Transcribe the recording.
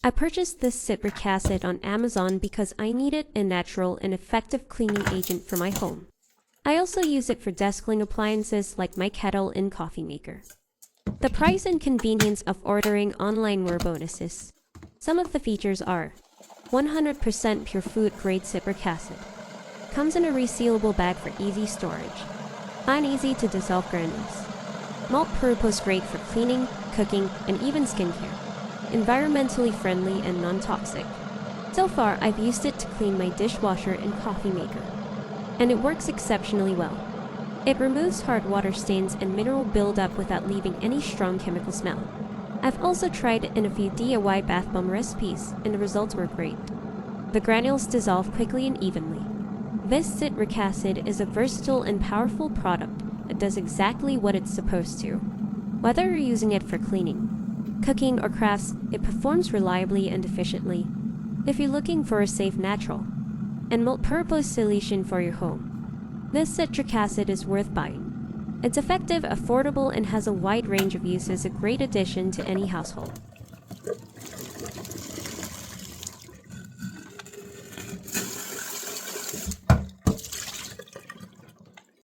I purchased this citric acid on Amazon because I needed a natural and effective cleaning agent for my home. I also use it for desk-cleaning appliances like my kettle and coffee maker. The price and convenience of ordering online were bonuses. Some of the features are 100% pure food-grade citric acid. Comes in a resealable bag for easy storage. Fine, easy to dissolve granules. Multi-purpose grade for cleaning, cooking, and even skincare. Environmentally friendly and non-toxic. So far, I've used it to clean my dishwasher and coffee maker, and it works exceptionally well. It removes hard water stains and mineral buildup without leaving any strong chemical smell. I've also tried it in a few DIY bath bomb recipes, and the results were great. The granules dissolve quickly and evenly. This citric acid is a versatile and powerful product that does exactly what it's supposed to. Whether you're using it for cleaning, cooking, or crafts, it performs reliably and efficiently. If you're looking for a safe, natural, and multi-purpose solution for your home, this citric acid is worth buying. It's effective, affordable, and has a wide range of uses, a great addition to any household.